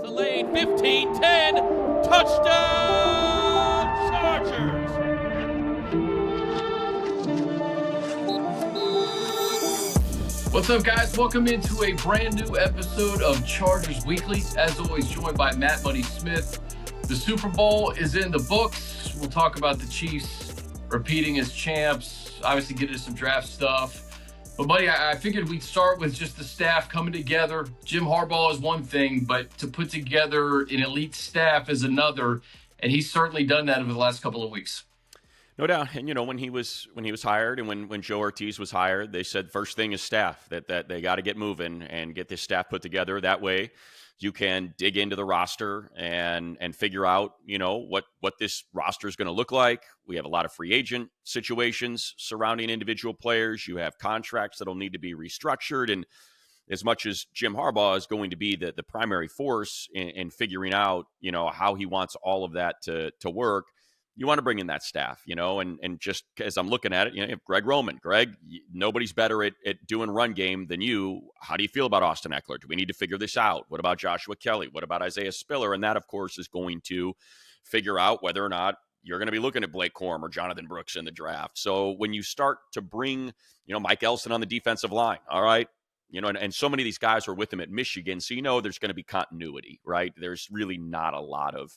the lane. 15, 10. Touchdown, Chargers. What's up, guys? Welcome into a brand new episode of Chargers Weekly. As always, joined by Matt Buddy Smith. The Super Bowl is in the books. We'll talk about the Chiefs repeating as champs, obviously get into some draft stuff. But, Buddy, I figured we'd start with just the staff coming together. Jim Harbaugh is one thing, but to put together an elite staff is another, and he's certainly done that over the last couple of weeks. No doubt. And, when he was hired and when Joe Ortiz was hired, they said first thing is staff, that they got to get moving and get this staff put together. That way you can dig into the roster and figure out, what this roster is going to look like. We have a lot of free agent situations surrounding individual players. You have contracts that'll need to be restructured. And as much as Jim Harbaugh is going to be the primary force in figuring out, how he wants all of that to work, you want to bring in that staff, and just as I'm looking at it, you have Greg Roman. Greg, nobody's better at doing run game than you. How do you feel about Austin Eckler? Do we need to figure this out? What about Joshua Kelly? What about Isaiah Spiller? And that, of course, is going to figure out whether or not you're going to be looking at Blake Corum or Jonathan Brooks in the draft. So when you start to bring, Mike Elson on the defensive line, all right, and so many of these guys were with him at Michigan, so there's going to be continuity, right? There's really not a lot of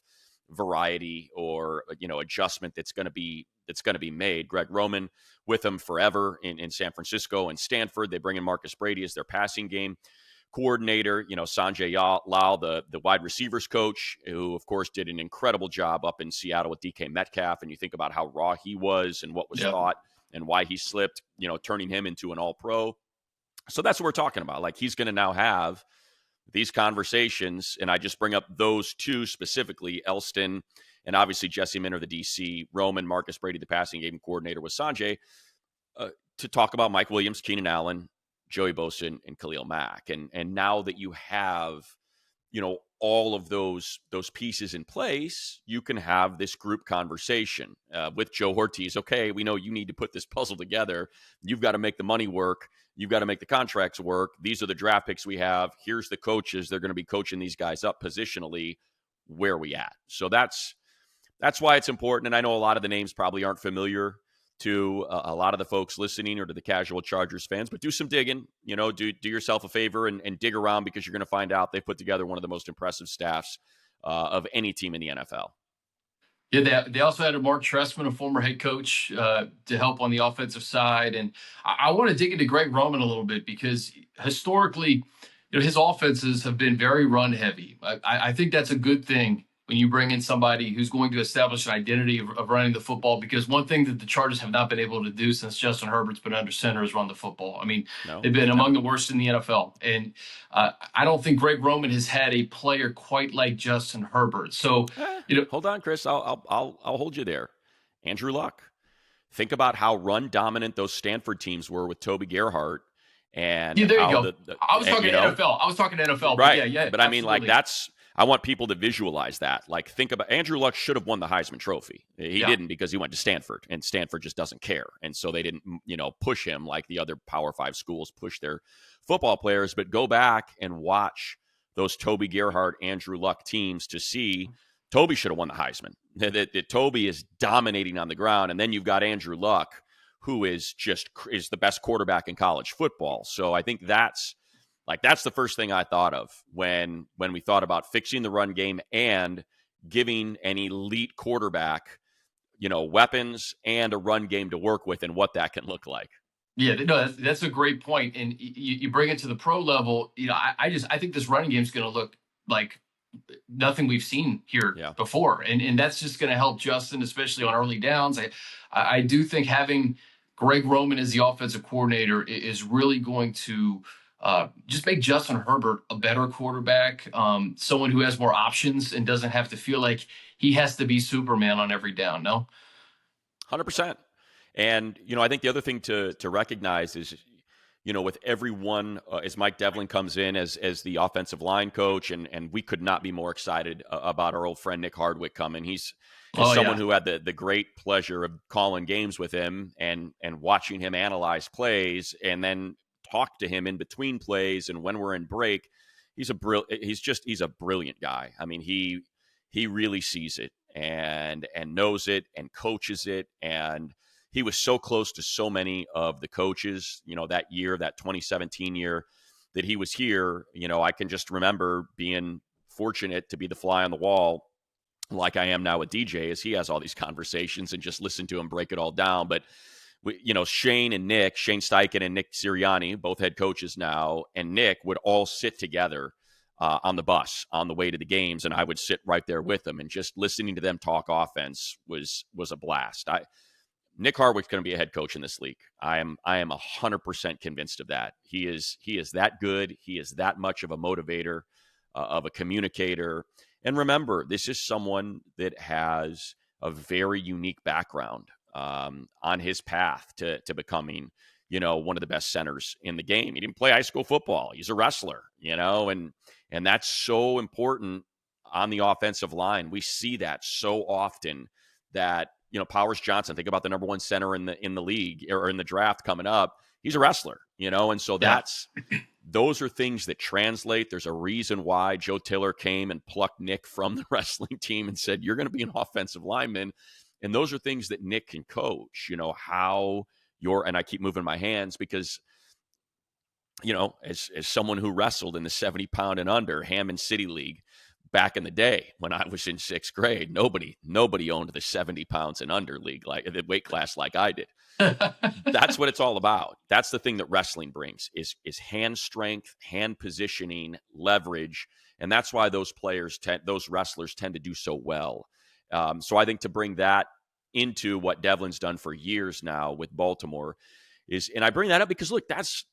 variety or adjustment that's going to be made. Greg Roman with them forever in San Francisco and Stanford. They bring in Marcus Brady as their passing game coordinator. Sanjay Lal, the wide receivers coach, who of course did an incredible job up in Seattle with DK Metcalf. And you think about how raw he was and what was thought and why he slipped, turning him into an all-pro. So that's what we're talking about. Like, he's going to now have these conversations, and I just bring up those two specifically, Elston and obviously Jesse Minter, the DC, Roman, Marcus Brady, the passing game coordinator with Sanjay, to talk about Mike Williams, Keenan Allen, Joey Bosa, and Khalil Mack. And now that you have, all of those pieces in place, you can have this group conversation with Joe Ortiz. Okay, we know you need to put this puzzle together. You've got to make the money work. You've got to make the contracts work. These are the draft picks we have. Here's the coaches. They're going to be coaching these guys up positionally. Where are we at? So that's why it's important. And I know a lot of the names probably aren't familiar to a lot of the folks listening or to the casual Chargers fans, but do some digging, do yourself a favor and dig around, because you're going to find out they put together one of the most impressive staffs of any team in the NFL. Yeah, they also had a Mark Trestman, a former head coach, to help on the offensive side. And I want to dig into Greg Roman a little bit, because historically, his offenses have been very run heavy. I think that's a good thing when you bring in somebody who's going to establish an identity of running the football, because one thing that the Chargers have not been able to do since Justin Herbert's been under center is run the football. I mean, they've been among the worst in the NFL. And I don't think Greg Roman has had a player quite like Justin Herbert. So, hold on, Chris. I'll hold you there. Andrew Luck. Think about how run dominant those Stanford teams were with Toby Gerhart. And there you go. I was talking NFL. I was talking NFL. Right. But yeah. But I mean, I want people to visualize that. Like, think about Andrew Luck should have won the Heisman Trophy. He didn't, because he went to Stanford, and Stanford just doesn't care. And so they didn't, push him like the other Power 5 schools push their football players. But go back and watch those Toby Gerhart, Andrew Luck teams to see Toby should have won the Heisman. That Toby is dominating on the ground. And then you've got Andrew Luck, who is the best quarterback in college football. So I think that's the first thing I thought of when we thought about fixing the run game and giving an elite quarterback, weapons and a run game to work with, and what that can look like. Yeah, no, that's a great point. And you bring it to the pro level. I think this running game is going to look like nothing we've seen here before. And that's just going to help Justin, especially on early downs. I do think having Greg Roman as the offensive coordinator is really going to just make Justin Herbert a better quarterback, someone who has more options and doesn't have to feel like he has to be Superman on every down. No? 100%. And, I think the other thing to recognize is, with everyone, as Mike Devlin comes in as the offensive line coach, and we could not be more excited about our old friend Nick Hardwick coming. He's someone who had the great pleasure of calling games with him and watching him analyze plays and then talk to him in between plays and when we're in break. he's a brilliant guy. I mean, he really sees it and knows it and coaches it. And he was so close to so many of the coaches, that year, that 2017 year that he was here. I can just remember being fortunate to be the fly on the wall like I am now with DJ, as he has all these conversations and just listen to him break it all down. But Shane Steichen and Nick Sirianni, both head coaches now, and Nick would all sit together on the bus on the way to the games, and I would sit right there with them, and just listening to them talk offense was a blast. Nick Hardwick's going to be a head coach in this league. I am 100% convinced of that. He is that good. He is that much of a motivator, of a communicator. And remember, this is someone that has a very unique background on his path to becoming, one of the best centers in the game. He didn't play high school football. He's a wrestler, and that's so important on the offensive line. We see that so often that, Powers Johnson, think about the number one center in the league or in the draft coming up. He's a wrestler, and so those are things that translate. There's a reason why Joe Tiller came and plucked Nick from the wrestling team and said, you're going to be an offensive lineman. And those are things that Nick can coach, and I keep moving my hands because, as someone who wrestled in the 70-pound and under Hammond City League back in the day when I was in 6th grade, nobody owned the 70 pounds and under league, like the weight class like I did. That's what it's all about. That's the thing that wrestling brings is hand strength, hand positioning, leverage. And that's why those wrestlers tend to do so well. So I think to bring that into what Devlin's done for years now with Baltimore and I bring that up because look, that's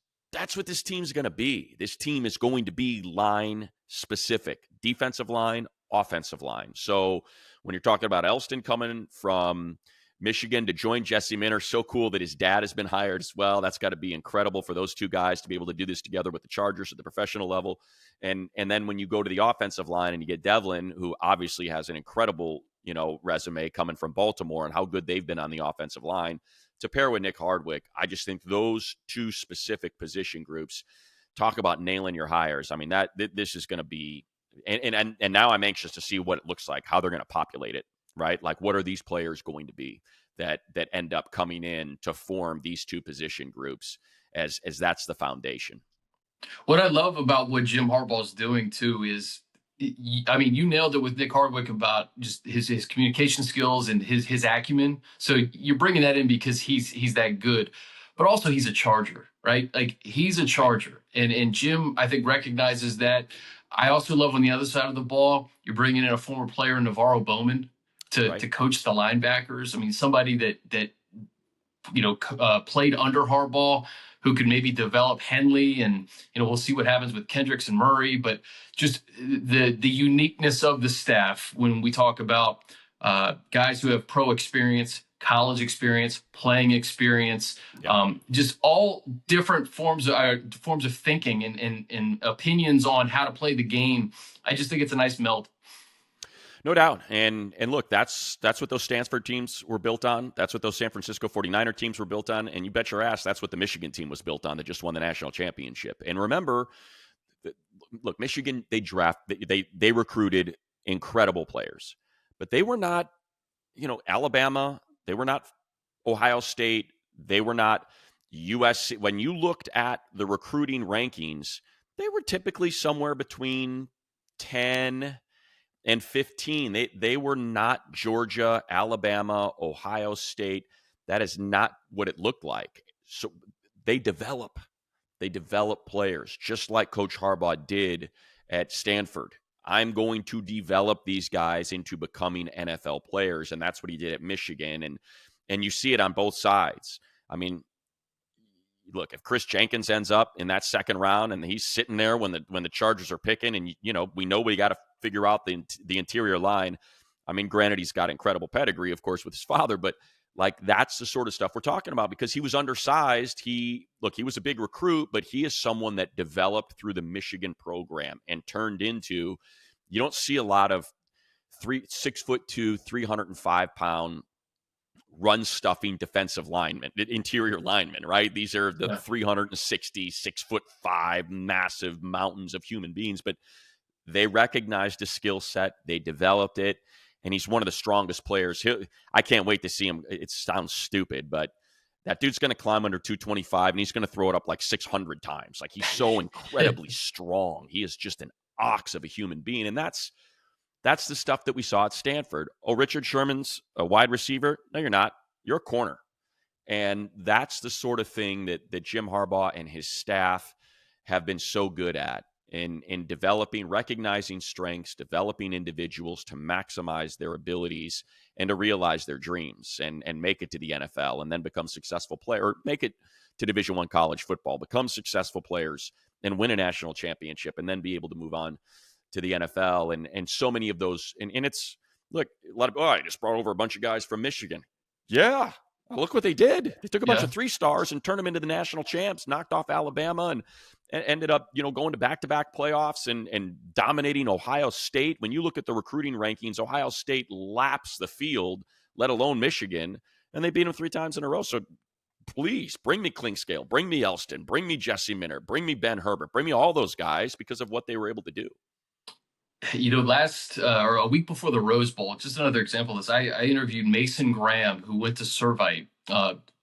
what this team's going to be. This team is going to be line specific, defensive line, offensive line. So when you're talking about Elston coming from Michigan to join Jesse Minter, so cool that his dad has been hired as well. That's got to be incredible for those two guys to be able to do this together with the Chargers at the professional level. And then when you go to the offensive line and you get Devlin, who obviously has an incredible, resume coming from Baltimore and how good they've been on the offensive line, to pair with Nick Hardwick, I just think those two specific position groups, talk about nailing your hires. I mean, this is going to be, and now I'm anxious to see what it looks like, how they're going to populate it, right? Like, what are these players going to be that end up coming in to form these two position groups as that's the foundation. What I love about what Jim Harbaugh's doing too is, I mean, you nailed it with Nick Hardwick about just his communication skills and his acumen. So you're bringing that in because he's that good, but also he's a Charger, right? Like, he's a Charger, and Jim, I think, recognizes that. I also love on the other side of the ball, you're bringing in a former player, Navarro Bowman, to coach the linebackers. I mean, somebody that played under Harbaugh, who could maybe develop Henley, and we'll see what happens with Kendricks and Murray. But just the uniqueness of the staff when we talk about guys who have pro experience, college experience, playing experience, just all different forms of thinking and opinions on how to play the game. I just think it's a nice meld. No doubt. And look, that's what those Stanford teams were built on. That's what those San Francisco 49er teams were built on. And you bet your ass that's what the Michigan team was built on that just won the national championship. And remember, look, Michigan, they recruited incredible players. But they were not, Alabama, they were not Ohio State, they were not USC. When you looked at the recruiting rankings, they were typically somewhere between 10 and 15. They were not Georgia, Alabama, Ohio State. That is not what it looked like. So they develop players, just like Coach Harbaugh did at Stanford. I'm going to develop these guys into becoming NFL players, and that's what he did at Michigan. And you see it on both sides. I mean, look, if Chris Jenkins ends up in that second round and he's sitting there when the Chargers are picking, and we know we got to figure out the interior line. I mean, granted, he's got incredible pedigree, of course, with his father, but like, that's the sort of stuff we're talking about because he was undersized. He was a big recruit, but he is someone that developed through the Michigan program and turned into, you don't see a lot of 6'2", 305-pound run-stuffing defensive linemen, interior linemen, right? These are the 360, 6'5", massive mountains of human beings, but they recognized his skill set, they developed it, and he's one of the strongest players. I can't wait to see him. It sounds stupid, but that dude's going to climb under 225, and he's going to throw it up like 600 times. Like, he's so incredibly strong. He is just an ox of a human being, and that's the stuff that we saw at Stanford. Oh, Richard Sherman's a wide receiver? No, you're not. You're a corner. And that's the sort of thing that Jim Harbaugh and his staff have been so good at in developing, recognizing strengths, developing individuals to maximize their abilities and to realize their dreams and make it to the NFL and then become successful players, or make it to Division I college football, become successful players and win a national championship and then be able to move on to the NFL. And so many of those, and it's, look, a lot of, I just brought over a bunch of guys from Michigan. Yeah, look what they did. They took a bunch of 3-stars and turned them into the national champs, knocked off Alabama, and ended up, going to back-to-back playoffs and dominating Ohio State. When you look at the recruiting rankings, Ohio State laps the field, let alone Michigan, and they beat them 3 times in a row. So please bring me Klingscale, bring me Elston, bring me Jesse Minter, bring me Ben Herbert, bring me all those guys because of what they were able to do. Last or a week before the Rose Bowl, just another example of this, I interviewed Mason Graham, who went to Servite,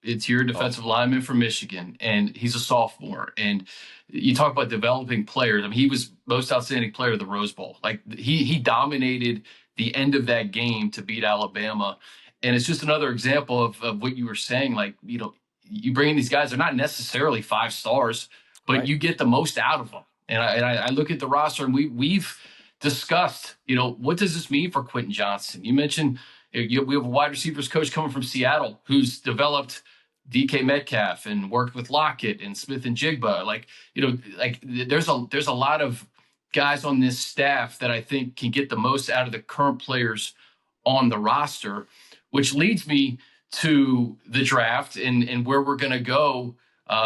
interior defensive lineman from Michigan, and he's a sophomore. And you talk about developing players. I mean, he was most outstanding player of the Rose Bowl. Like, he dominated the end of that game to beat Alabama. And it's just another example of what you were saying. Like, you bring in these guys, they're not necessarily 5 stars, but you get the most out of them. And I look at the roster, and we've discussed, what does this mean for Quentin Johnson? You mentioned we have a wide receivers coach coming from Seattle who's developed DK Metcalf and worked with Lockett and Smith and Jigba. There's a lot of guys on this staff that I think can get the most out of the current players on the roster, which leads me to the draft and where we're going to go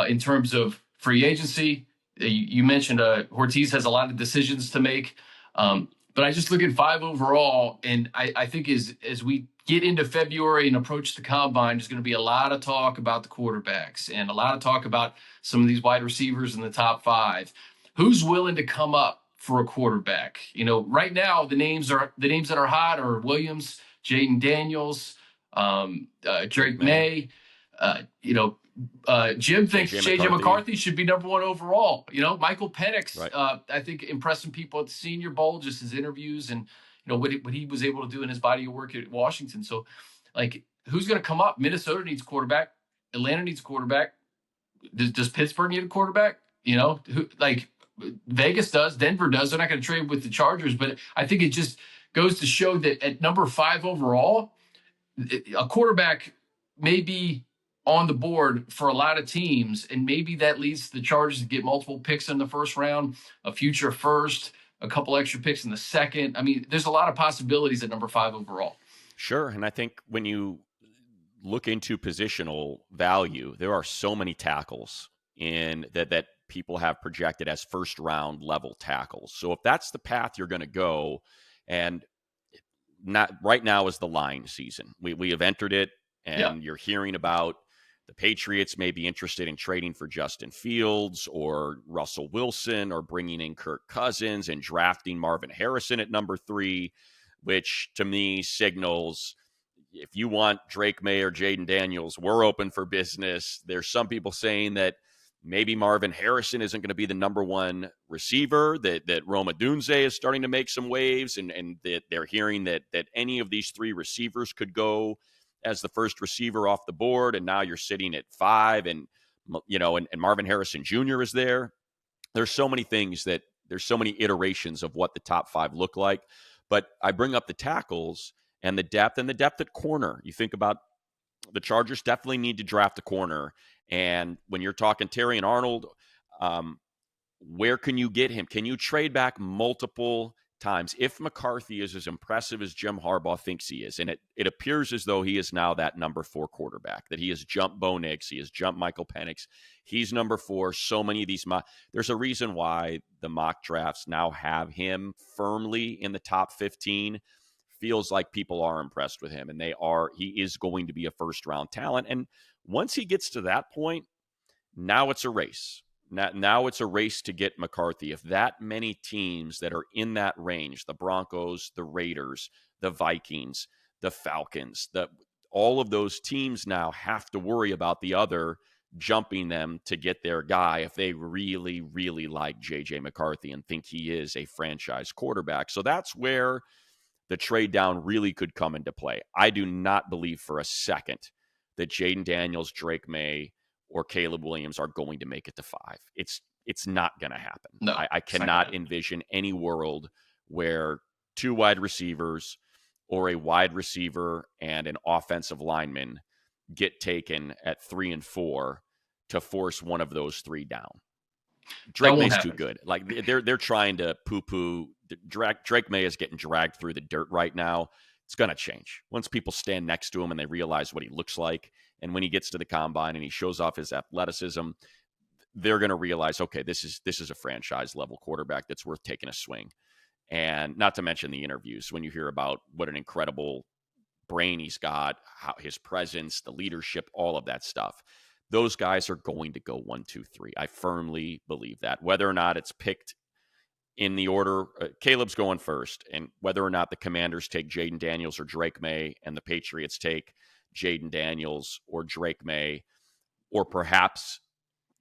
in terms of free agency. You mentioned Ortiz has a lot of decisions to make. But I just look at 5 overall, and I think as we get into February and approach the combine, there's going to be a lot of talk about the quarterbacks and a lot of talk about some of these wide receivers in the top 5. Who's willing to come up for a quarterback? Right now the names that are hot are Williams, Jaden Daniels, Drake May. Jim thinks J.J. McCarthy should be number 1 overall. Michael Penix, I think, impressing people at the Senior Bowl, just his interviews and, what he was able to do in his body of work at Washington. So, who's going to come up? Minnesota needs a quarterback. Atlanta needs a quarterback. Does Pittsburgh need a quarterback? Vegas does. Denver does. They're not going to trade with the Chargers. But I think it just goes to show that at number 5 overall, a quarterback may be on the board for a lot of teams, and maybe that leads the Chargers to get multiple picks in the first round, a future first, a couple extra picks in the second. I mean, there's a lot of possibilities at number 5 overall. Sure, and I think when you look into positional value, there are so many tackles in that people have projected as first-round level tackles. So if that's the path you're going to go, and not right now is the line season. We have entered it, and you're hearing about the Patriots may be interested in trading for Justin Fields or Russell Wilson or bringing in Kirk Cousins and drafting Marvin Harrison at number 3, which to me signals if you want Drake May or Jaden Daniels, we're open for business. There's some people saying that maybe Marvin Harrison isn't going to be the number 1 receiver, that Rome Odunze is starting to make some waves, and that they're hearing that any of these 3 receivers could go as the first receiver off the board, and now you're sitting at 5, and Marvin Harrison Jr. is there. There's so many things there's so many iterations of what the top 5 look like. But I bring up the tackles and the depth at corner. You think about the Chargers definitely need to draft a corner. And when you're talking Terry and Arnold, where can you get him? Can you trade back multiple times? If McCarthy is as impressive as Jim Harbaugh thinks he is, and it appears as though he is now that number 4 quarterback, that he has jumped Bo Nix, he has jumped Michael Penix, he's number 4. So many of these there's a reason why the mock drafts now have him firmly in the top 15. feels like people are impressed with him, and he is going to be a first-round talent. And once he gets to that point, now it's a race. Now it's a race to get McCarthy. If that many teams that are in that range, the Broncos, the Raiders, the Vikings, the Falcons, all of those teams now have to worry about the other jumping them to get their guy if they really, really like J.J. McCarthy and think he is a franchise quarterback. So that's where the trade down really could come into play. I do not believe for a second that Jaden Daniels, Drake May, or Caleb Williams are going to make it to 5. It's not going to happen. No, I cannot envision any world where 2 wide receivers or a wide receiver and an offensive lineman get taken at 3 and 4 to force one of those 3 down. Drake May's too good. Like they're trying to poo-poo. Drake May is getting dragged through the dirt right now. It's going to change once people stand next to him and they realize what he looks like. And when he gets to the combine and he shows off his athleticism, they're going to realize, okay, this is a franchise level quarterback that's worth taking a swing. And not to mention the interviews when you hear about what an incredible brain he's got, how his presence, the leadership, all of that stuff. Those guys are going to go 1, 2, 3. I firmly believe that. Whether or not it's picked in the order, Caleb's going first, and whether or not the Commanders take Jaden Daniels or Drake May and the Patriots take Jaden Daniels or Drake May, or perhaps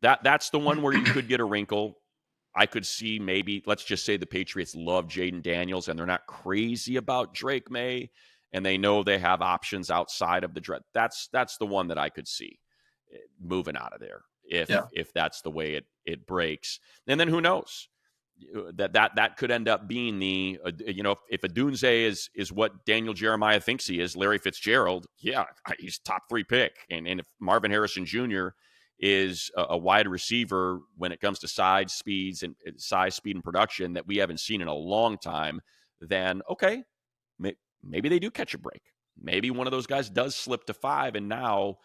that's the one where you could get a wrinkle. I could see maybe, let's just say the Patriots love Jaden Daniels and they're not crazy about Drake May and they know they have options outside of the draft. That's the one that I could see moving out of there if that's the way it breaks. And then who knows? That could end up being if Odunze is what Daniel Jeremiah thinks he is, Larry Fitzgerald, he's top 3 pick. And if Marvin Harrison Jr. is a wide receiver when it comes to size, speed, and production that we haven't seen in a long time, then okay, maybe they do catch a break. Maybe one of those guys does slip to 5, and now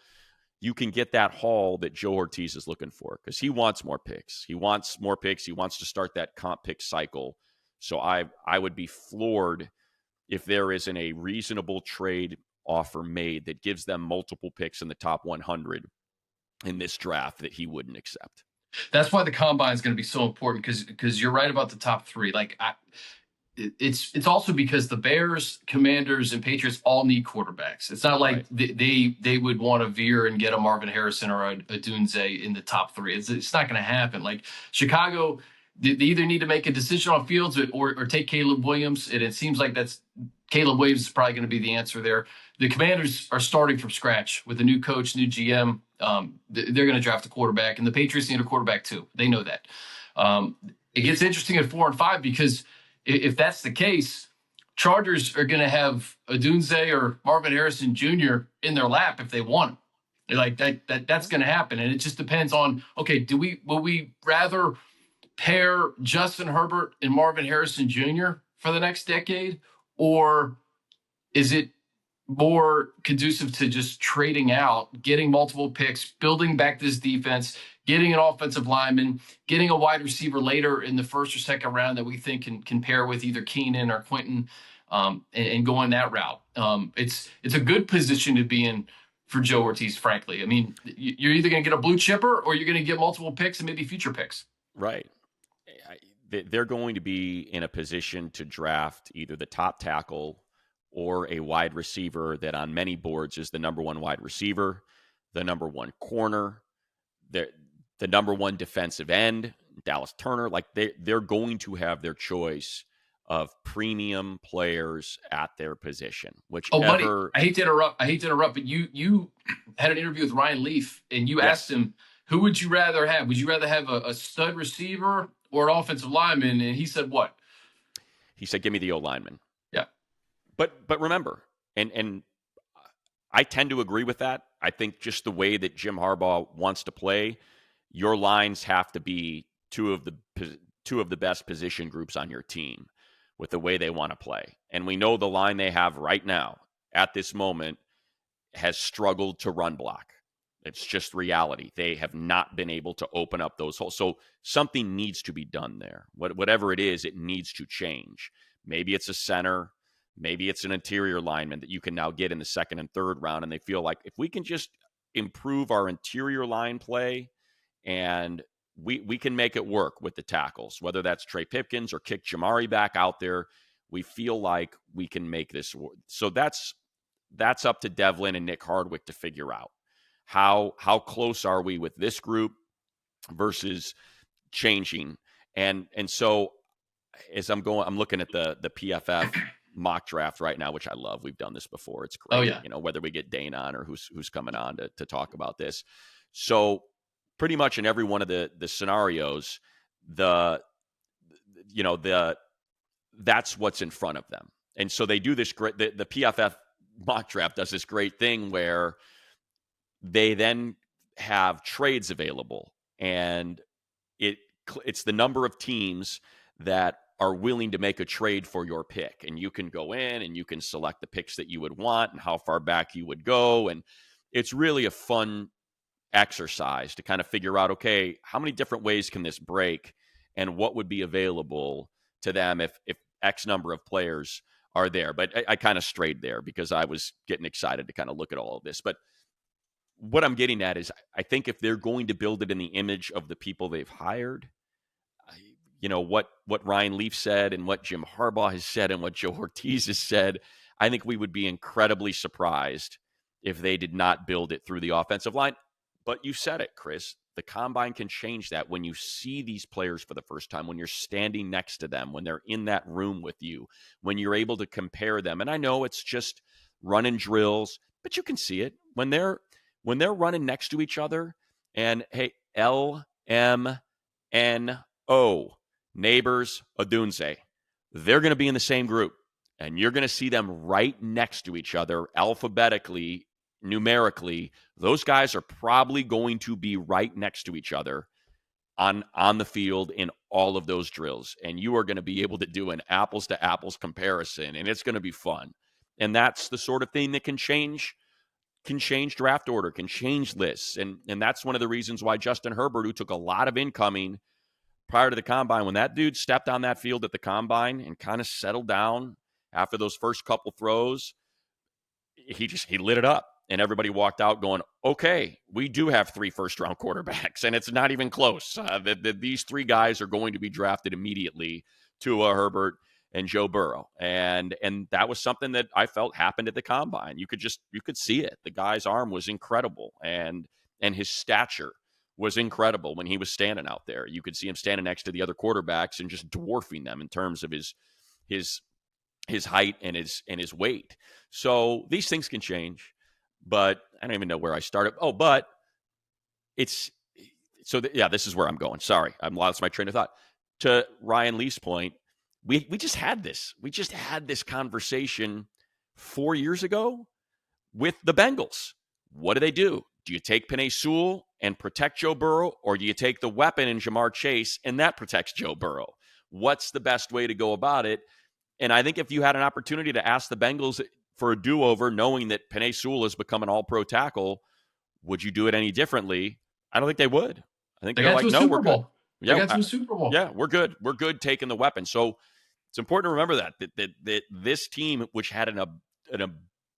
you can get that haul that Joe Ortiz is looking for because he wants more picks. He wants more picks. He wants to start that comp pick cycle. So I would be floored if there isn't a reasonable trade offer made that gives them multiple picks in the top 100 in this draft that he wouldn't accept. That's why the combine is going to be so important because you're right about the top 3. It's also because the Bears, Commanders, and Patriots all need quarterbacks. It's not like they would want to veer and get a Marvin Harrison or a Odunze in the top 3. It's not going to happen. Like Chicago, they either need to make a decision on Fields or take Caleb Williams, and it seems like Caleb Williams is probably going to be the answer there. The Commanders are starting from scratch with a new coach, new GM. They're going to draft a quarterback, and the Patriots need a quarterback too. They know that. It gets interesting at 4 and 5 because if that's the case, Chargers are going to have Odunze or Marvin Harrison Jr. in their lap if they want him. Like that's going to happen, and it just depends on will we rather pair Justin Herbert and Marvin Harrison Jr. for the next decade, or is it more conducive to just trading out, getting multiple picks, building back this defense, getting an offensive lineman, getting a wide receiver later in the first or second round that we think can pair with either Keenan or Quentin, and going that route. It's a good position to be in for Joe Ortiz, frankly. I mean, you're either going to get a blue chipper or you're going to get multiple picks and maybe future picks. Right. They're going to be in a position to draft either the top tackle or a wide receiver that on many boards is the number 1 wide receiver, the number 1 corner, the number 1 defensive end, Dallas Turner. Like they're going to have their choice of premium players at their position. Buddy, I hate to interrupt, but you had an interview with Ryan Leaf, and you asked him, who would you rather have? Would you rather have a stud receiver or an offensive lineman? And he said what? He said, give me the O-lineman. Yeah. But remember, and I tend to agree with that. I think just the way that Jim Harbaugh wants to play, your lines have to be two of the best position groups on your team with the way they want to play. And we know the line they have right now at this moment has struggled to run block. It's just reality. They have not been able to open up those holes. So something needs to be done there. Whatever it is, it needs to change. Maybe it's a center. Maybe it's an interior lineman that you can now get in the second and third round, and they feel like if we can just improve our interior line play, and we can make it work with the tackles, whether that's Trey Pipkins or kick Jamari back out there. We feel like we can make this work. So that's up to Devlin and Nick Hardwick to figure out how close are we with this group versus changing. And so as I'm looking at the PFF mock draft right now, which I love. We've done this before. It's great. Oh, yeah. Whether we get Dane on or who's coming on to talk about this. So pretty much in every one of the scenarios, that's what's in front of them. And so they do this great, the PFF mock draft does this great thing where they then have trades available, and it's the number of teams that are willing to make a trade for your pick. And you can go in and you can select the picks that you would want and how far back you would go. And it's really a fun exercise to kind of figure out, okay, how many different ways can this break and what would be available to them if X number of players are there. But I kind of strayed there because I was getting excited to kind of look at all of this. But what I'm getting at is I think if they're going to build it in the image of the people they've hired, what Ryan Leaf said and what Jim Harbaugh has said and what Joe Ortiz has said, I think we would be incredibly surprised if they did not build it through the offensive line. But you said it, Chris. The combine can change that when you see these players for the first time, when you're standing next to them, when they're in that room with you, when you're able to compare them. And I know it's just running drills, but you can see it when they're running next to each other. And hey, LMNO, Nabers, Odunze, they're going to be in the same group, and you're going to see them right next to each other alphabetically, numerically. Those guys are probably going to be right next to each other on the field in all of those drills, and you are going to be able to do an apples to apples comparison, and it's going to be fun. And that's the sort of thing that can change draft order, can change lists. And that's one of the reasons why Justin Herbert, who took a lot of incoming prior to the combine, when that dude stepped on that field at the combine and kind of settled down after those first couple throws, he lit it up. And everybody walked out going, okay, we do have 3 first-round quarterbacks, and it's not even close. These 3 guys are going to be drafted immediately, Tua, Herbert, and Joe Burrow. And that was something that I felt happened at the combine. You could see it. The guy's arm was incredible, and his stature was incredible when he was standing out there. You could see him standing next to the other quarterbacks and just dwarfing them in terms of his height and his weight. So these things can change, but I don't even know where I started. Oh, but this is where I'm going. Sorry, I'm lost my train of thought. To Ryan Leaf's point, we just had this. We just had this conversation 4 years ago with the Bengals. What do? Do you take Penei Sewell and protect Joe Burrow, or do you take the weapon in Jamar Chase and that protects Joe Burrow? What's the best way to go about it? And I think if you had an opportunity to ask the Bengals for a do-over, knowing that Penei Sewell has become an all-pro tackle, would you do it any differently? I don't think they would. I think they're like, no, we're good. Yeah, they got to a Super Bowl. Yeah, we're good. We're good taking the weapon. So it's important to remember that this team, which had an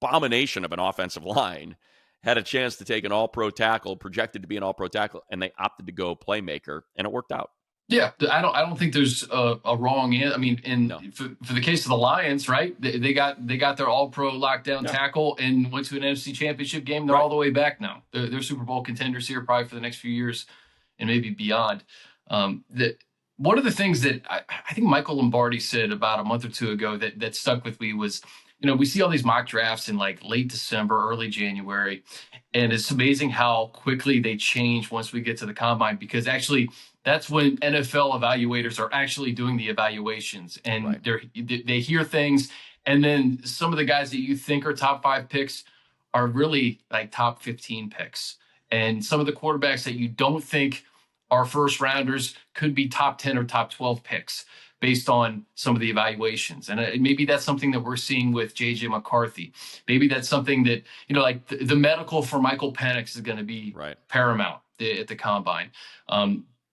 abomination of an offensive line, had a chance to take an all-pro tackle, projected to be an all-pro tackle, and they opted to go playmaker, and it worked out. Yeah, I don't think there's a wrong answer. I mean, for the case of the Lions, right? They got their all-pro lockdown tackle and went to an NFC Championship game. They're all the way back now. They're Super Bowl contenders here, probably for the next few years and maybe beyond. One of the things that I think Michael Lombardi said about a month or two ago that stuck with me was, we see all these mock drafts in like late December, early January, and it's amazing how quickly they change once we get to the combine, because actually that's when NFL evaluators are actually doing the evaluations, and they hear things, and then some of the guys that you think are top 5 picks are really like top 15 picks, and some of the quarterbacks that you don't think are first rounders could be top 10 or top 12 picks based on some of the evaluations. And maybe that's something that we're seeing with JJ McCarthy. Maybe that's something that, like the medical for Michael Penix is going to be paramount at the combine.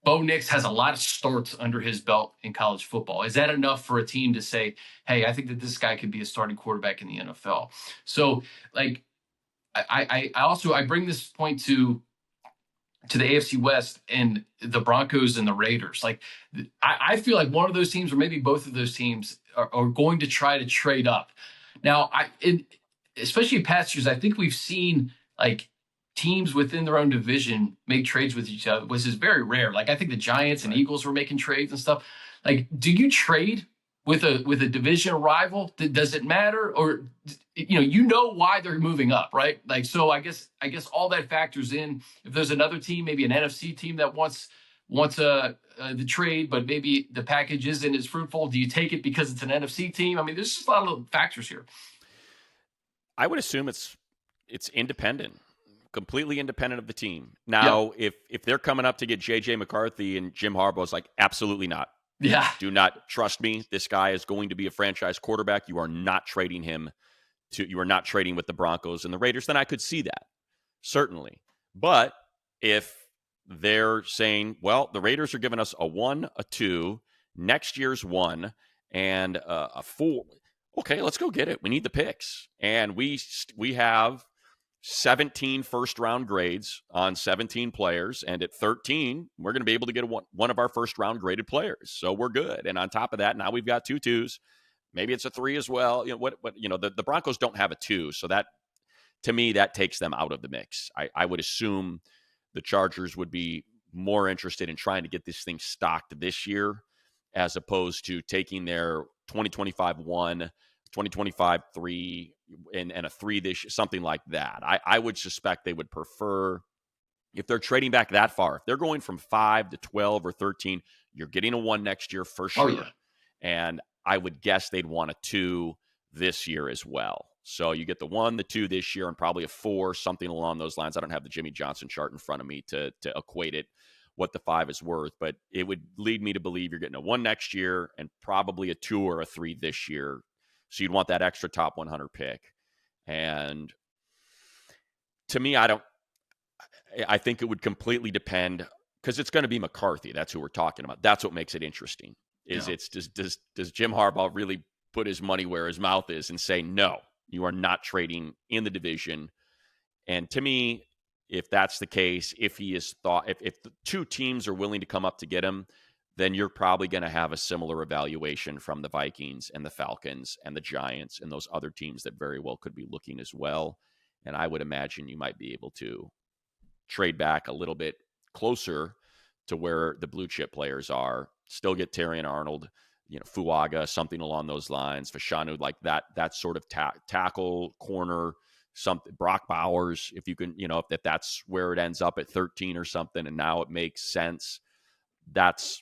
Bo Nix has a lot of starts under his belt in college football. Is that enough for a team to say, hey, I think that this guy could be a starting quarterback in the NFL? So, like, I bring this point to the AFC West and the Broncos and the Raiders. Like, I feel like one of those teams, or maybe both of those teams, are going to try to trade up. Now, especially in past years, I think we've seen like teams within their own division make trades with each other, which is very rare. Like, I think the Giants and Eagles were making trades and stuff. Like, do you trade with a division rival? Does it matter? Or why they're moving up, right? Like, so I guess all that factors in. If there's another team, maybe an NFC team that wants the trade, but maybe the package isn't as fruitful, do you take it because it's an NFC team? I mean, there's just a lot of factors here. I would assume it's independent, completely independent of the team. Now, if they're coming up to get J.J. McCarthy and Jim Harbaugh's like, absolutely not. Yeah. Do not trust me. This guy is going to be a franchise quarterback. You are not trading him you are not trading with the Broncos and the Raiders. Then I could see that, certainly. But if they're saying, well, the Raiders are giving us a 1, a 2, next year's 1, and a 4. Okay, let's go get it. We need the picks. And we have 17 first-round grades on 17 players, and at 13, we're going to be able to get one of our first-round graded players. So we're good. And on top of that, now we've got 2 2s. Maybe it's a 3 as well. The Broncos don't have a 2, so that, to me, that takes them out of the mix. I would assume the Chargers would be more interested in trying to get this thing stocked this year as opposed to taking their 2025 1, 2025 3, and a 3 this year, something like that. I would suspect they would prefer, if they're trading back that far, if they're going from 5 to 12 or 13, you're getting a 1 next year for sure. Oh, yeah. And I would guess they'd want a 2 this year as well. So you get the 1, the 2 this year, and probably a 4, something along those lines. I don't have the Jimmy Johnson chart in front of me to equate it, what the 5 is worth, but it would lead me to believe you're getting a 1 next year and probably a 2 or a 3 this year. So you'd want that extra top 100 pick. And to me, I think it would completely depend, because it's going to be McCarthy. That's who we're talking about. That's what makes it interesting. Does Jim Harbaugh really put his money where his mouth is and say, no, you are not trading in the division? And to me, if that's the case, if the 2 teams are willing to come up to get him, then you're probably going to have a similar evaluation from the Vikings and the Falcons and the Giants and those other teams that very well could be looking as well. And I would imagine you might be able to trade back a little bit closer to where the blue chip players are, still get Terry and Arnold, Fuaga, something along those lines, Fashanu, like that sort of tackle, corner, something, Brock Bowers, if you can, if that's where it ends up at 13 or something, and now it makes sense. That's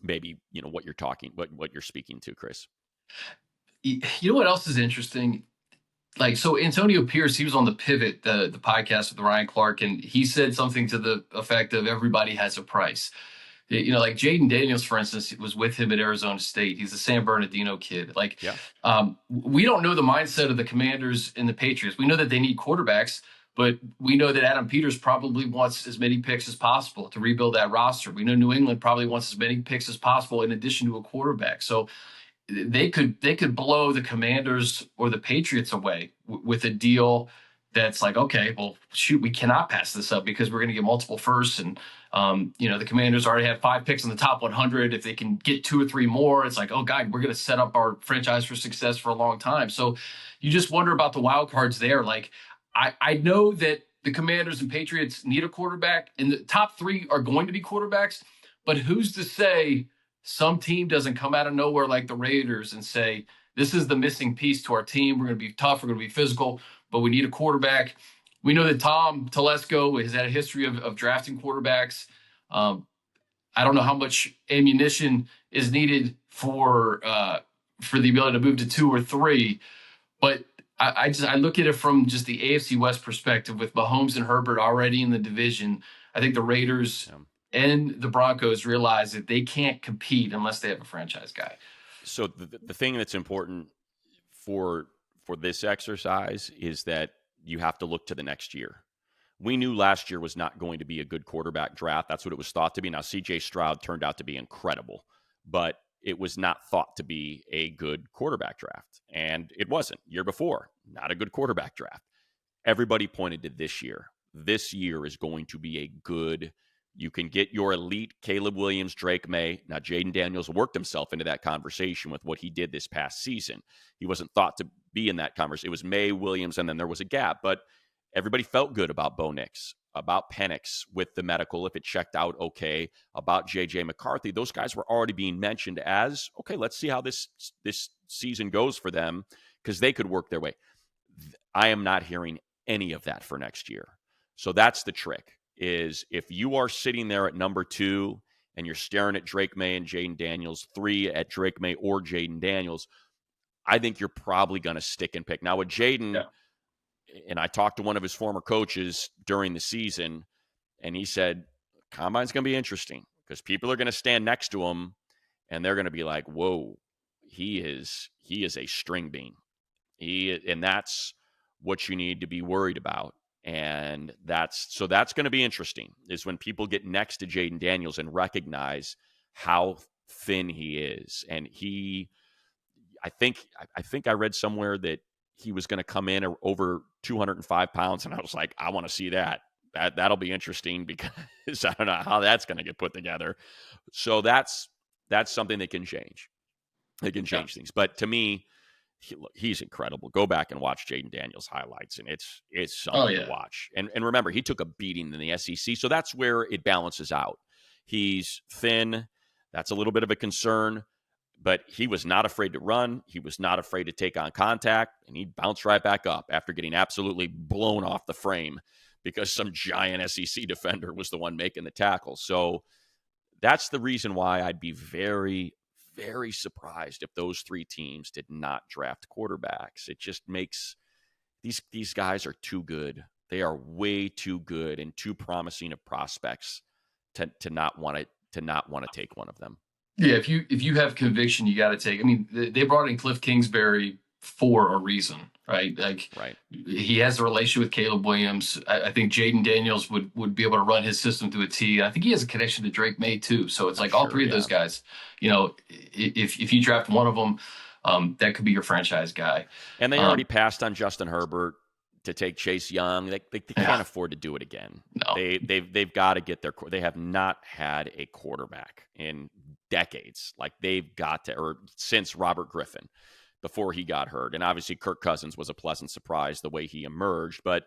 maybe, what you're speaking to, Chris. You know what else is interesting? Like, so Antonio Pierce, he was on the Pivot, the podcast with Ryan Clark, and he said something to the effect of everybody has a price. Like Jaden Daniels, for instance, was with him at Arizona State. He's a San Bernardino kid. Like, we don't know the mindset of the Commanders and the Patriots. We know that they need quarterbacks, but we know that Adam Peters probably wants as many picks as possible to rebuild that roster. We know New England probably wants as many picks as possible in addition to a quarterback. So they could blow the Commanders or the Patriots away with a deal that's like, okay, well, shoot, we cannot pass this up because we're going to get multiple firsts. And, the Commanders already have 5 picks in the top 100. If they can get 2 or 3 more, it's like, oh, God, we're going to set up our franchise for success for a long time. So you just wonder about the wild cards there. Like, I know that the Commanders and Patriots need a quarterback, and the top 3 are going to be quarterbacks, but who's to say some team doesn't come out of nowhere like the Raiders and say, this is the missing piece to our team. We're going to be tough. We're going to be physical, but we need a quarterback. We know that Tom Telesco has had a history of drafting quarterbacks. I don't know how much ammunition is needed for the ability to move to 2 or 3, but I look at it from just the AFC West perspective with Mahomes and Herbert already in the division. I think the Raiders and the Broncos realize that they can't compete unless they have a franchise guy. So the thing that's important for this exercise is that you have to look to the next year. We knew last year was not going to be a good quarterback draft. That's what it was thought to be. Now, C.J. Stroud turned out to be incredible, but it was not thought to be a good quarterback draft. And it wasn't. Year before, not a good quarterback draft. Everybody pointed to this year. This year is going to be a good, you can get your elite Caleb Williams, Drake May. Now, Jaden Daniels worked himself into that conversation with what he did this past season. He wasn't thought to be in that conversation. It was May, Williams, and then there was a gap. But everybody felt good about Bo Nix, about Penix with the medical, if it checked out okay, about J.J. McCarthy. Those guys were already being mentioned as, okay, let's see how this season goes for them, because they could work their way. I am not hearing any of that for next year. So that's the trick, is if you are sitting there at number 2 and you're staring at Drake May and Jaden Daniels, 3 at Drake May or Jaden Daniels, I think you're probably going to stick and pick. Now with Jaden, and I talked to one of his former coaches during the season, and he said, Combine's going to be interesting because people are going to stand next to him and they're going to be like, whoa, he is a string bean. And that's what you need to be worried about. And that's going to be interesting, is when people get next to Jaden Daniels and recognize how thin he is. And I think I read somewhere that he was going to come in over 205 pounds. And I was like, I want to see that. That'll be interesting, because I don't know how that's going to get put together. So that's something that can change. It can change things. But to me, he's incredible. Go back and watch Jaden Daniels highlights, and it's something to watch. And remember, he took a beating in the SEC, so that's where it balances out. He's thin. That's a little bit of a concern, but he was not afraid to run. He was not afraid to take on contact, and he bounced right back up after getting absolutely blown off the frame because some giant SEC defender was the one making the tackle. So that's the reason why I'd be very, very surprised if those 3 teams did not draft quarterbacks. It just makes these guys are too good. They are way too good and too promising of prospects to not want to take one of them. Yeah, if you have conviction, you got to take. I mean, they brought in Cliff Kingsbury for a reason, right? Right. He has a relationship with Caleb Williams. I think Jaden Daniels would be able to run his system to a T. I think he has a connection to Drake May too. So it's like all 3 of those guys. If you draft one of them, that could be your franchise guy. And they already passed on Justin Herbert to take Chase Young. They can't afford to do it again. No. They've got to get they have not had a quarterback in decades. Like they've got to, or since Robert Griffin, before he got hurt. And obviously Kirk Cousins was a pleasant surprise the way he emerged. But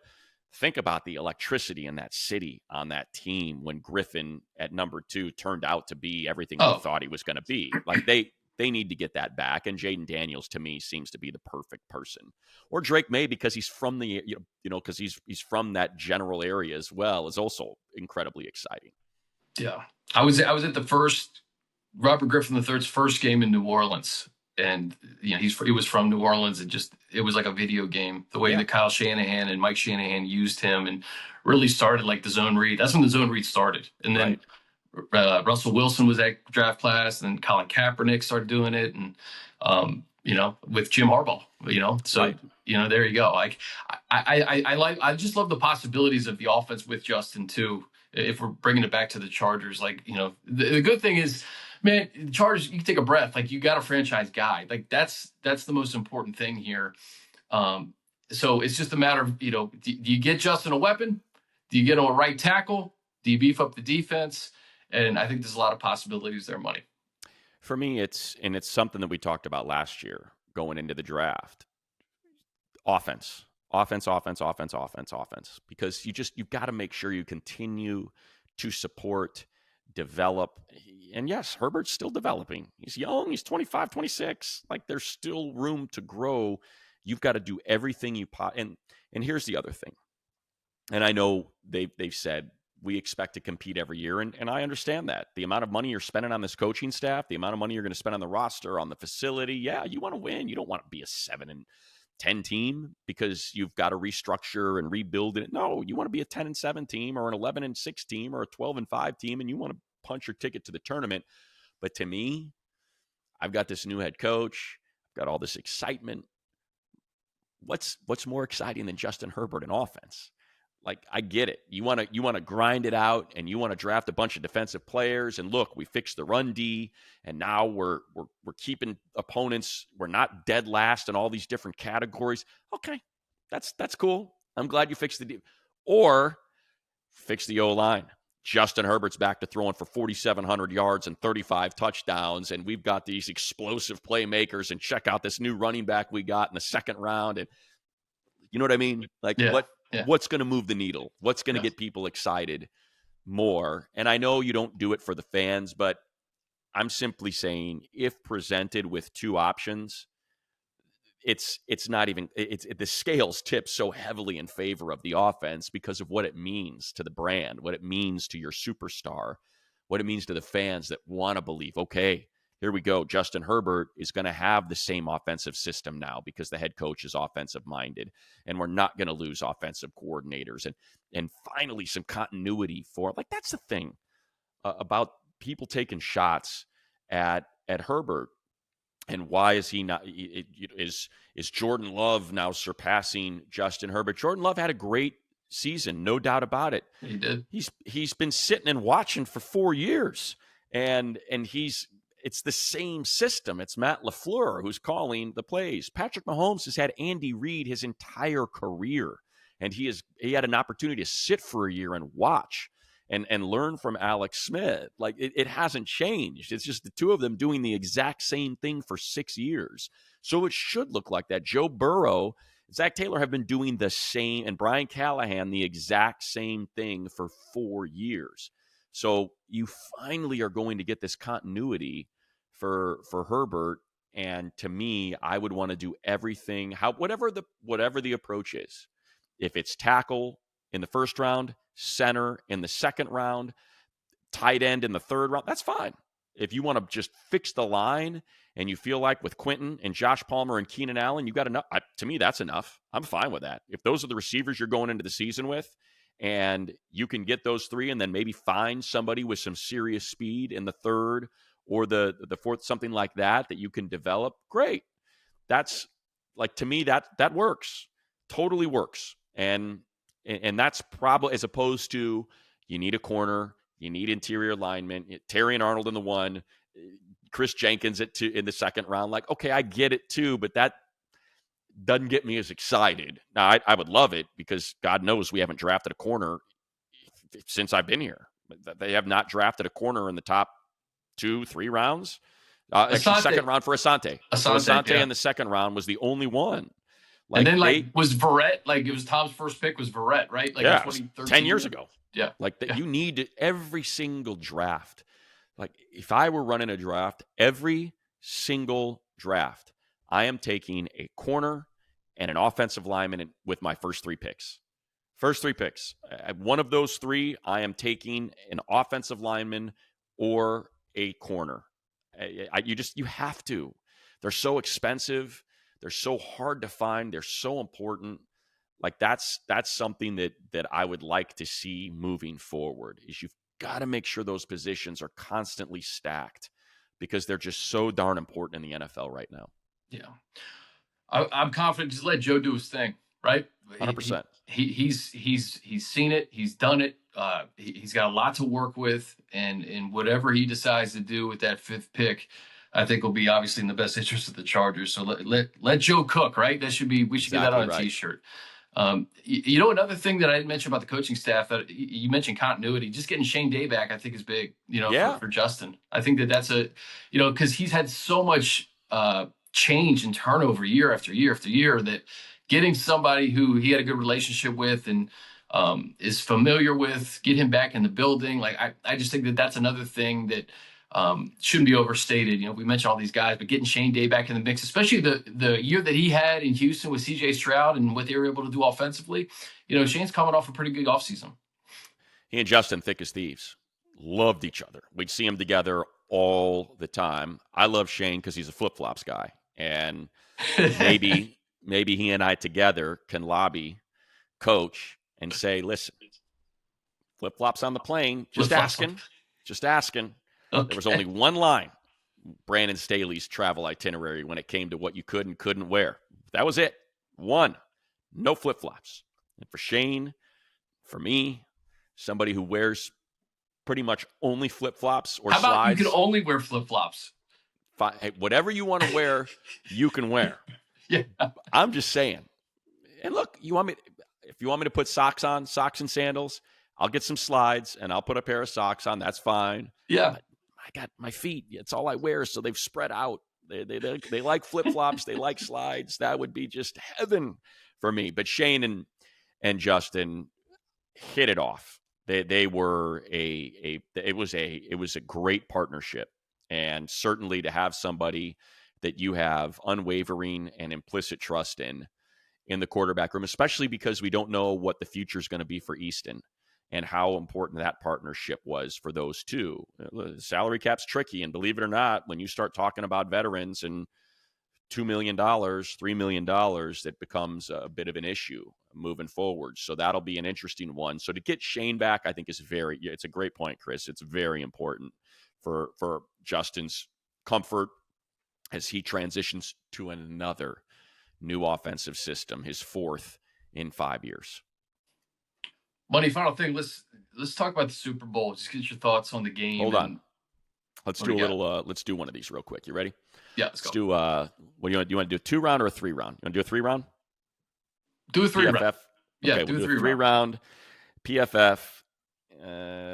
think about the electricity in that city on that team when Griffin at number 2 turned out to be everything we thought he was going to be. Like they need to get that back. And Jaden Daniels, to me, seems to be the perfect person. Or Drake May, because he's from because he's from that general area as well, is also incredibly exciting. Yeah. I was at the first Robert Griffin III's first game in New Orleans. And he was from New Orleans, and it was like a video game. The way that Kyle Shanahan and Mike Shanahan used him and really started like the zone read. That's when the zone read started. And then Russell Wilson was that draft class, and Colin Kaepernick started doing it, and with Jim Harbaugh. So there you go. Like I just love the possibilities of the offense with Justin too. If we're bringing it back to the Chargers, the good thing is, man, the Chargers, you can take a breath. Like, you got a franchise guy. Like, that's the most important thing here. So it's just a matter of, do you get Justin a weapon? Do you get him a right tackle? Do you beef up the defense? And I think there's a lot of possibilities there, Money. For me, it's something that we talked about last year going into the draft. Offense. Because you've got to make sure you continue to support, develop. And yes, Herbert's still developing. He's young. He's 25, 26. Like, there's still room to grow. You've got to do everything you and here's the other thing. And I know they've said we expect to compete every year, and I understand that. The amount of money you're spending on this coaching staff, the amount of money you're going to spend on the roster, on the facility, you want to win. You don't want to be a 7-10 team because you've got to restructure and rebuild it. No, you want to be a 10-7 team or an 11-6 team or a 12-5 team, and you want to punch your ticket to the tournament. But to me, I've got this new head coach. I've got all this excitement. What's more exciting than Justin Herbert in offense? Like, I get it. You want to grind it out, and you want to draft a bunch of defensive players. And look, we fixed the run D, and now we're keeping opponents. We're not dead last in all these different categories. Okay, that's cool. I'm glad you fixed the D. Or fix the O-line. Justin Herbert's back to throwing for 4,700 yards and 35 touchdowns, and we've got these explosive playmakers. And check out this new running back we got in the second round. And you know what I mean? Like, what's going to move the needle? What's going to get people excited more? And I know you don't do it for the fans, but I'm simply saying, if presented with two options, it's not even the scales tip so heavily in favor of the offense because of what it means to the brand, what it means to your superstar, what it means to the fans that want to believe, okay, here we go. Justin Herbert is going to have the same offensive system now because the head coach is offensive minded, and we're not going to lose offensive coordinators, and finally some continuity for, like, that's the thing about people taking shots at Herbert. And why is he not? Is Jordan Love now surpassing Justin Herbert? Jordan Love had a great season, no doubt about it. He did. He's been sitting and watching for 4 years, and it's the same system. It's Matt LaFleur who's calling the plays. Patrick Mahomes has had Andy Reid his entire career, and he had an opportunity to sit for a year and watch and learn from Alex Smith. Like, it hasn't changed. It's just the two of them doing the exact same thing for 6 years. So it should look like that. Joe Burrow, Zach Taylor have been doing the same, and Brian Callahan the exact same thing for 4 years. So you finally are going to get this continuity for Herbert. And to me, I would want to do everything, whatever the approach is. If it's tackle in the first round, center in the second round, tight end in the third round, that's fine. If you want to just fix the line and you feel like with Quentin and Josh Palmer and Keenan Allen, you got enough, to me, that's enough. I'm fine with that. If those are the receivers you're going into the season with, and you can get those three and then maybe find somebody with some serious speed in the third or the fourth, something like that you can develop, great. That's, like, to me, that works. Totally works. And that's probably, as opposed to, you need a corner, you need interior linemen, Terry and Arnold in the one, Chris Jenkins in the second round. Like, okay, I get it too, but that doesn't get me as excited. Now, I would love it because God knows we haven't drafted a corner since I've been here. They have not drafted a corner in the top 2-3 rounds. Actually, second round for Asante. Asante in the second round was the only one. Like, and then, was Verrett, it was Tom's first pick was Verrett, right? Like, yeah, 10 years ago. Yeah. You need every single draft. Like, if I were running a draft, every single draft, I am taking a corner and an offensive lineman with my first 3 picks. First 3 picks. One of those 3, I am taking an offensive lineman or a corner. You have to. They're so expensive. They're so hard to find. They're so important. Like, that's something that I would like to see moving forward, is you've got to make sure those positions are constantly stacked because they're just so darn important in the NFL right now. Yeah. I'm confident. Just let Joe do his thing, right? 100%. He's seen it. He's done it. He's got a lot to work with, and whatever he decides to do with that 5th pick, I think will be obviously in the best interest of the Chargers. So let Joe cook, right? We should get that on a T-shirt. Another thing that I didn't mention about the coaching staff, that you mentioned continuity, just getting Shane Day back, I think is big, for Justin. I think that's because he's had so much change and turnover year after year after year, that getting somebody who he had a good relationship with and is familiar with, get him back in the building. Like, I just think that's another thing that shouldn't be overstated. We mentioned all these guys, but getting Shane Day back in the mix, especially the year that he had in Houston with CJ Stroud and what they were able to do offensively, Shane's coming off a pretty good offseason. He and Justin, thick as thieves, loved each other. We'd see them together all the time. I love Shane because he's a flip-flops guy. And maybe he and I together can lobby Coach and say, listen, flip-flops on the plane, just asking. Okay. There was only one line, Brandon Staley's travel itinerary, when it came to what you could and couldn't wear. That was it. One. No flip-flops. And for Shane, For me, somebody who wears pretty much only flip-flops or How about slides. you can only wear flip-flops? Hey, whatever you want to wear, you can wear. Yeah. I'm just saying. And look, if you want me to put socks on, socks and sandals, I'll get some slides and I'll put a pair of socks on. That's fine. Yeah. But I got my feet. It's all I wear, so they've spread out. They like flip-flops. They like slides. That would be just heaven for me. But Shane and Justin hit it off. They were it was a great partnership, and certainly to have somebody that you have unwavering and implicit trust in the quarterback room, especially because we don't know what the future is going to be for Easton and how important that partnership was for those two. The salary cap's tricky, and believe it or not, when you start talking about veterans and $2 million, $3 million, it becomes a bit of an issue moving forward. So that'll be an interesting one. So to get Shane back, I think it's a great point, Chris. It's very important for Justin's comfort as he transitions to another new offensive system, his fourth in 5 years. Money, final thing. Let's talk about the Super Bowl. Just get your thoughts on the game. Hold on. Let's do a little. Let's do one of these real quick. You ready? Yeah, let's go. Do what do you want to do? A 2-round or a 3-round? You want to do a 3-round? Do a 3-round. PFF? Yeah, okay, do we'll a do a 3-round. PFF.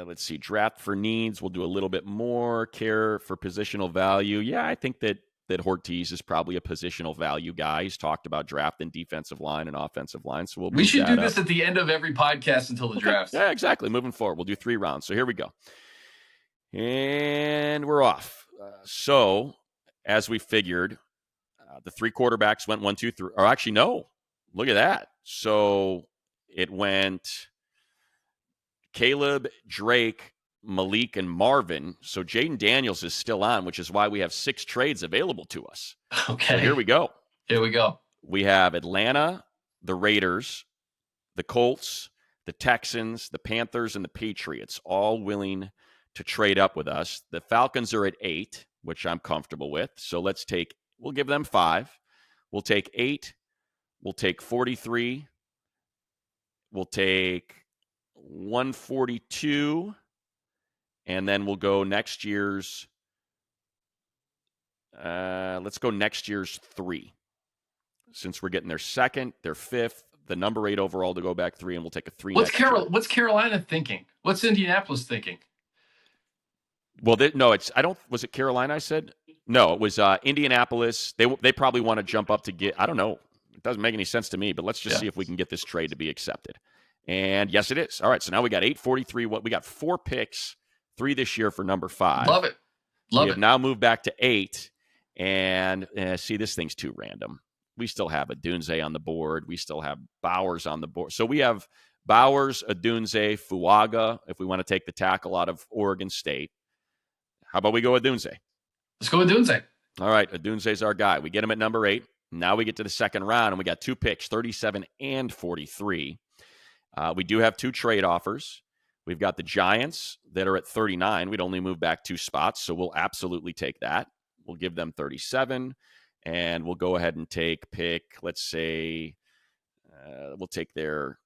Let's see. Draft for needs. We'll do a little bit more. Care for positional value. Yeah, I think that Ortiz is probably a positional value guy. He's talked about drafting defensive line and offensive line. So we should do this at the end of every podcast until the draft. Yeah, exactly. Moving forward, we'll do 3 rounds. So here we go. And we're off. So as we figured, the 3 quarterbacks went 1, 2, 3. Or actually, no. Look at that. So it went Caleb, Drake, Malik, and Marvin. So Jaden Daniels is still on, which is why we have 6 trades available to us. Okay. So here we go. Here we go. We have Atlanta, the Raiders, the Colts, the Texans, the Panthers, and the Patriots all willing to trade up with us. The Falcons are at 8, which I'm comfortable with. So we'll give them 5. We'll take 8. We'll take 43. We'll take 142. And then we'll go next year's, let's go next year's 3. Since we're getting their 2nd, their 5th, the number 8 overall to go back 3, and we'll take a 3 What's next year. What's Carolina thinking? What's Indianapolis thinking? Well, was it Carolina I said? No, it was Indianapolis. They probably want to jump up to get, I don't know. It doesn't make any sense to me, but let's just see if we can get this trade to be accepted. And yes, it is. All right, so now we got 8, 43. We got 4 picks, 3 this year for number 5. Love it. We have now moved back to 8, and see, this thing's too random. We still have Odunze on the board. We still have Bowers on the board. So we have Bowers, Odunze, Fuaga, if we want to take the tackle out of Oregon State. How about we go Odunze? Let's go Odunze. All right, Odunze's our guy. We get him at number 8. Now we get to the 2nd round, and we got 2 picks, 37 and 43. We do have 2 trade offers. We've got the Giants that are at 39. We'd only move back 2 spots, so we'll absolutely take that. We'll give them 37, and we'll go ahead and take pick, let's say, we'll take their,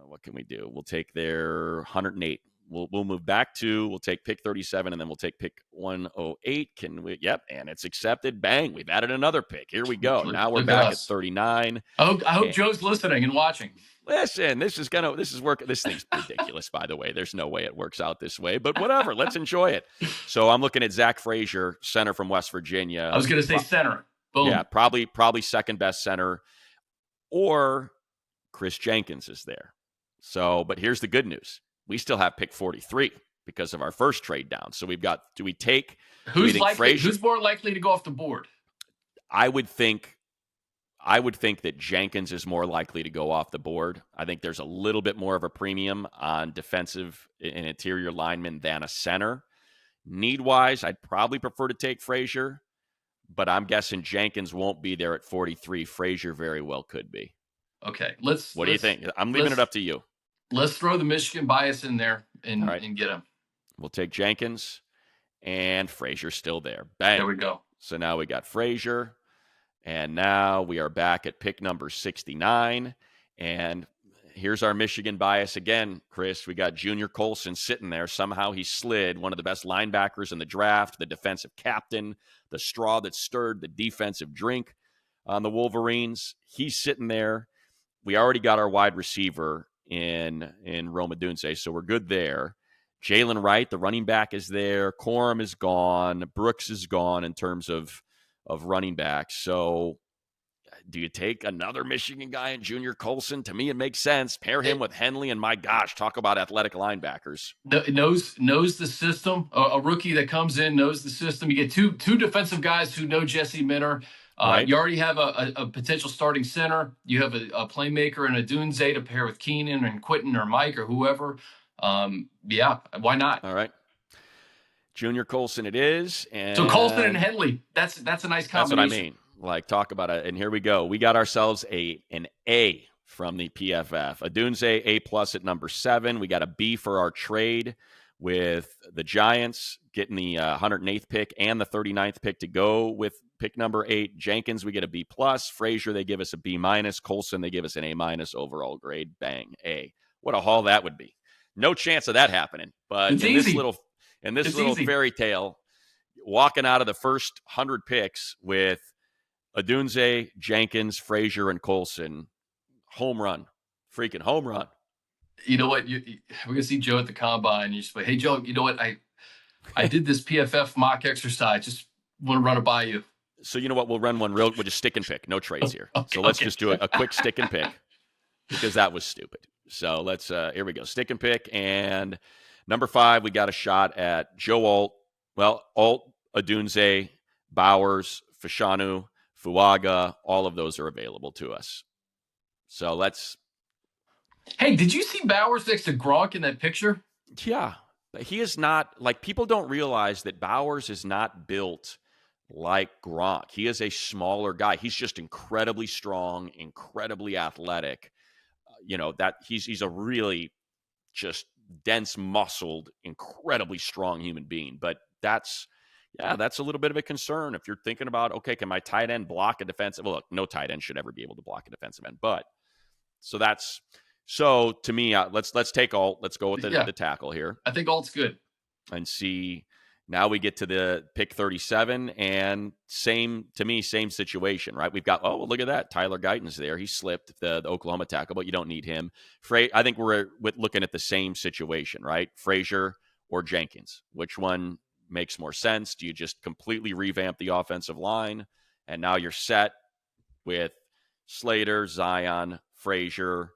what can we do? We'll take their 108. We'll move back 2. We'll take pick 37, and then we'll take pick 108. Can we? Yep, and it's accepted. Bang, we've added another pick. Here we go. Now we're back at 39. I hope Joe's listening and watching. Listen, this is working. This thing's ridiculous, by the way. There's no way it works out this way, but whatever. Let's enjoy it. So I'm looking at Zach Frazier, center from West Virginia. I was going to say center. Boom. Yeah, probably second best center, or Chris Jenkins is there. So, but here's the good news. We still have pick 43 because of our first trade down. So we've got, who's more likely to go off the board? I would think that Jenkins is more likely to go off the board. I think there's a little bit more of a premium on defensive and interior linemen than a center. Need-wise, I'd probably prefer to take Frazier, but I'm guessing Jenkins won't be there at 43. Frazier very well could be. Okay, what do you think? I'm leaving it up to you. Let's throw the Michigan bias in there and get him. We'll take Jenkins, and Frazier's still there. Bang. There we go. So now we got Frazier. And now we are back at pick number 69. And here's our Michigan bias again, Chris. We got Junior Colson sitting there. Somehow he slid, one of the best linebackers in the draft, the defensive captain, the straw that stirred the defensive drink on the Wolverines. He's sitting there. We already got our wide receiver in Rome Odunze, so we're good there. Jalen Wright, the running back, is there. Corum is gone. Brooks is gone in terms of running backs. So do you take another Michigan guy in Junior Colson? To me, it makes sense. Pair him with Henley, and my gosh, talk about athletic linebackers. Knows the system. A rookie that comes in knows the system. You get two defensive guys who know Jesse Minter. Right. You already have a potential starting center. You have a playmaker and Odunze to pair with Keenan and Quentin or Mike or whoever. Yeah, why not? All right. Junior Colson it is. And so Colson and Henley, that's a nice combination. That's what I mean. Like, talk about it. And here we go. We got ourselves an A from the PFF. Odunze, A+ at number 7. We got a B for our trade with the Giants getting the 108th pick and the 39th pick to go with pick number 8. Jenkins, we get a B+. Frazier, they give us a B-. Colson, they give us an A- overall grade. Bang, A. What a haul that would be. No chance of that happening. But it's in easy. this little fairy tale, walking out of the first 100 picks with Odunze, Jenkins, Frazier, and Colson, home run. Freaking home run. You know what? We're going to see Joe at the combine. You just say, hey, Joe, you know what? I did this PFF mock exercise. Just want to run it by you. So you know what? We'll run one we'll just stick and pick. No trades here. So let's just do a quick stick and pick because that was stupid. So let's, here we go. Stick and pick. And number 5, we got a shot at Joe Alt. Well, Alt, Odunze, Bowers, Fashanu, Fuaga, all of those are available to us. So let's. Hey, did you see Bowers next to Gronk in that picture? Yeah. He is not, like, people don't realize that Bowers is not built like Gronk. He is a smaller guy. He's just incredibly strong, incredibly athletic. That he's a really just dense, muscled, incredibly strong human being. But that's a little bit of a concern if you're thinking about, okay, can my tight end block a defensive? Well, look, no tight end should ever be able to block a defensive end. But so to me, let's take Alt. Let's go with the tackle here. I think Alt's good. And see, now we get to the pick 37, and same situation, right? We've got, look at that. Tyler Guyton's there. He slipped the Oklahoma tackle, but you don't need him. I think we're looking at the same situation, right? Frazier or Jenkins. Which one makes more sense? Do you just completely revamp the offensive line, and now you're set with Slater, Zion, Frazier?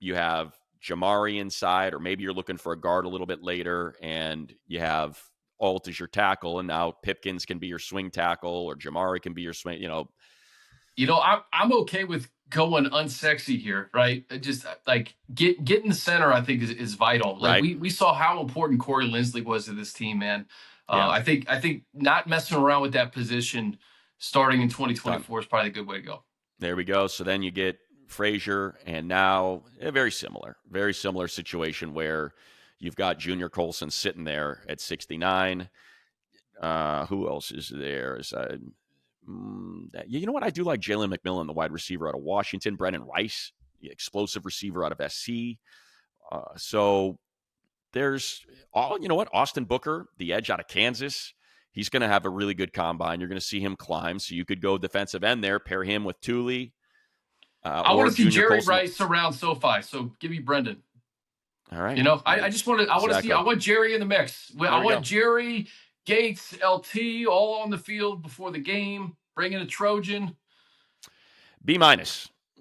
You have Jamari inside, or maybe you're looking for a guard a little bit later, and you have Alt as your tackle, and now Pipkins can be your swing tackle, or Jamari can be your swing. I'm okay with going unsexy here, right? Just like get in the center, I think is vital. Like right. we saw how important Corey Linsley was to this team, man. I think not messing around with that position starting in 2024 is probably a good way to go. There we go. So then you get Frazier, and now a very similar situation where you've got Junior Colson sitting there at 69. Who else is there? You know what? I do like Jalen McMillan, the wide receiver out of Washington. Brennan Rice, the explosive receiver out of SC. So there's Austin Booker, the edge out of Kansas. He's going to have a really good combine. You're going to see him climb. So you could go defensive end there, pair him with Thule. I want to see Jerry Colson. Rice around SoFi. So give me Brendan. All right. I want Jerry in the mix. I want Jerry, Gates, LT all on the field before the game. Bring in a Trojan. B-.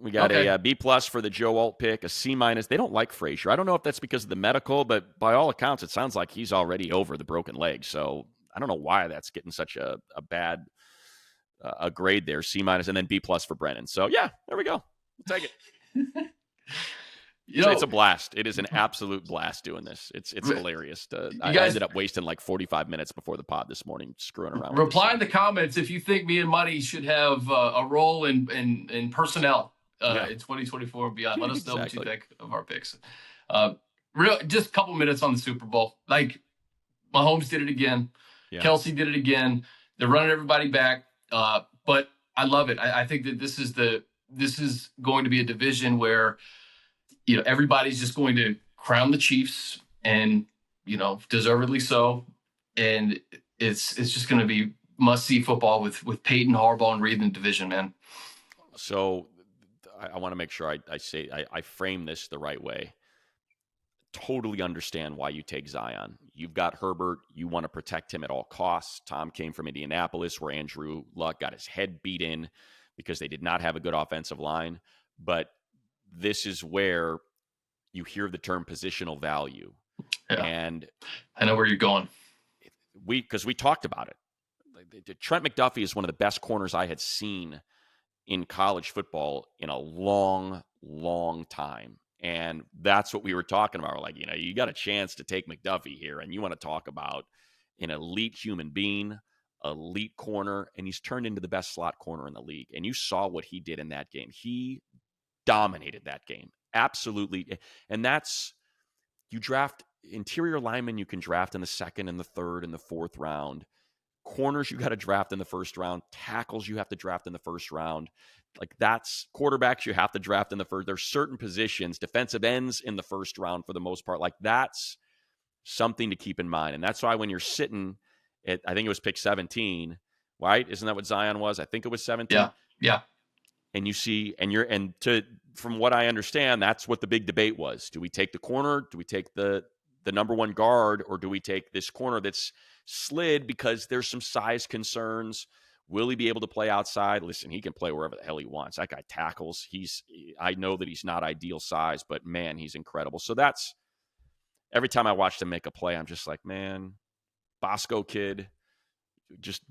We got a B+ for the Joe Alt pick, a C-. They don't like Frazier. I don't know if that's because of the medical, but by all accounts, it sounds like he's already over the broken leg. So I don't know why that's getting such a bad a grade there. C-, and then B+ for Brennan. So yeah, there we go. We'll take it. It's a blast. It is an absolute blast doing this. It's hilarious. I ended up wasting like 45 minutes before the pod this morning screwing around. Reply in the comments if you think me and Money should have a role in personnel in 2024 and beyond. Let us know what you think of our picks. Just a couple minutes on the Super Bowl. Like Mahomes did it again. Yeah. Kelsey did it again. They're running everybody back. But I love it. I think that this is going to be a division where everybody's just going to crown the Chiefs, and deservedly so. And it's just going to be must-see football with Peyton, Harbaugh, and Reed in the division, man. So I want to make sure I frame this the right way. Totally understand why you take Zion. You've got Herbert. You want to protect him at all costs. Tom came from Indianapolis, where Andrew Luck got his head beat in because they did not have a good offensive line. But this is where you hear the term positional value. Yeah. And I know where you're going. Because we talked about it. Trent McDuffie is one of the best corners I had seen in college football in a long, long time. And that's what we were talking about. We're like, you got a chance to take McDuffie here, and you want to talk about an elite human being, elite corner, and he's turned into the best slot corner in the league. And you saw what he did in that game. He dominated that game. Absolutely. And you draft interior linemen, you can draft in the second and the third and the fourth round. Corners, you got to draft in the first round. Tackles, you have to draft in the first round. Like, that's quarterbacks, you have to draft in the first. There's certain positions, defensive ends in the first round for the most part. Like, that's something to keep in mind. And that's why when you're sitting at, I think it was pick 17, right? Isn't that what Zion was? I think it was 17. Yeah. And you see, from what I understand, that's what the big debate was. Do we take the corner? Do we take the number one guard, or do we take this corner that's slid because there's some size concerns? Will he be able to play outside? Listen, he can play wherever the hell he wants. That guy tackles. I know that he's not ideal size, but man, he's incredible. So that's, every time I watch him make a play, I'm just like, man, Bosco kid, just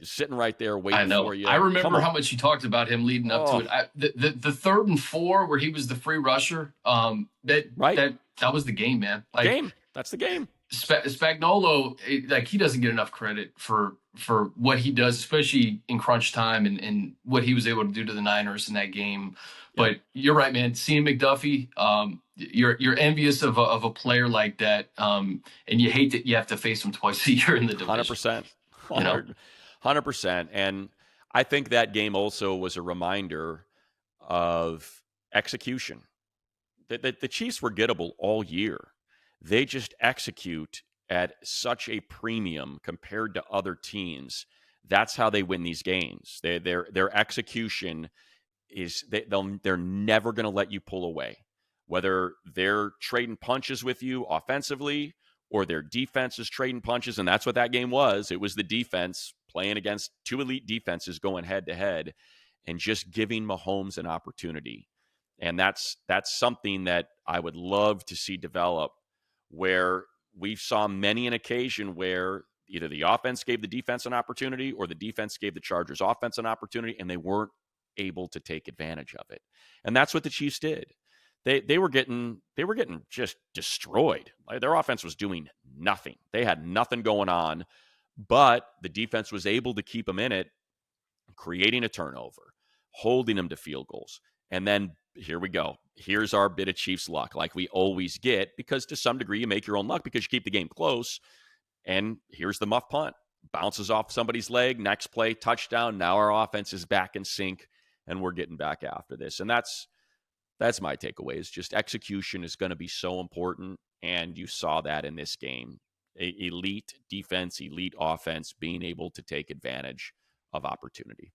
sitting right there waiting for you. I remember how much you talked about him leading up to it. The 3rd and 4 where he was the free rusher, that was the game, man. That's the game. Spagnuolo, he doesn't get enough credit for what he does, especially in crunch time and what he was able to do to the Niners in that game. But you're right, man. Seeing McDuffie, you're envious of a player like that, and you hate that you have to face him twice a year in the division. 100%. 100%. And I think that game also was a reminder of execution. The Chiefs were gettable all year. They just execute at such a premium compared to other teams. That's how they win these games. Their execution is they're never going to let you pull away. Whether they're trading punches with you offensively or their defense is trading punches, and that's what that game was. It was the defense playing against two elite defenses going head-to-head and just giving Mahomes an opportunity. And that's something that I would love to see develop, where we saw many an occasion where either the offense gave the defense an opportunity or the defense gave the Chargers offense an opportunity, and they weren't able to take advantage of it. And that's what the Chiefs did. They were getting just destroyed. Like, their offense was doing nothing. They had nothing going on, but the defense was able to keep them in it, creating a turnover, holding them to field goals. And then here we go. Here's our bit of Chiefs luck, like we always get, because to some degree you make your own luck because you keep the game close. And here's the muff punt. Bounces off somebody's leg, next play, touchdown. Now our offense is back in sync, and we're getting back after this. And that's my takeaway, is just execution is going to be so important, and you saw that in this game. Elite defense, elite offense, being able to take advantage of opportunity.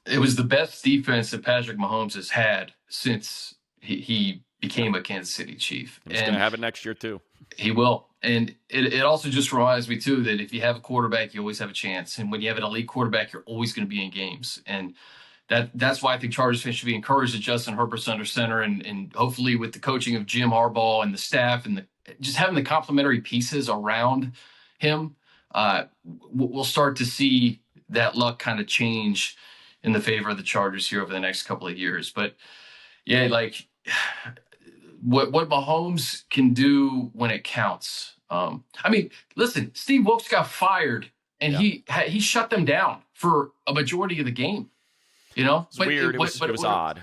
It was the best defense that Patrick Mahomes has had since he became a Kansas City Chief. He's going to have it next year too. He will. And it also just reminds me too that if you have a quarterback, you always have a chance. And when you have an elite quarterback, you're always going to be in games. And that's why I think Chargers fans should be encouraged that Justin Herbert's under center, and hopefully with the coaching of Jim Harbaugh and the staff and just having the complementary pieces around him, we'll start to see that luck kind of change in the favor of the Chargers here over the next couple of years. But yeah, like what Mahomes can do when it counts. I mean, listen, Steve Wilkes got fired, and he shut them down for a majority of the game. You know, it's weird. It was odd,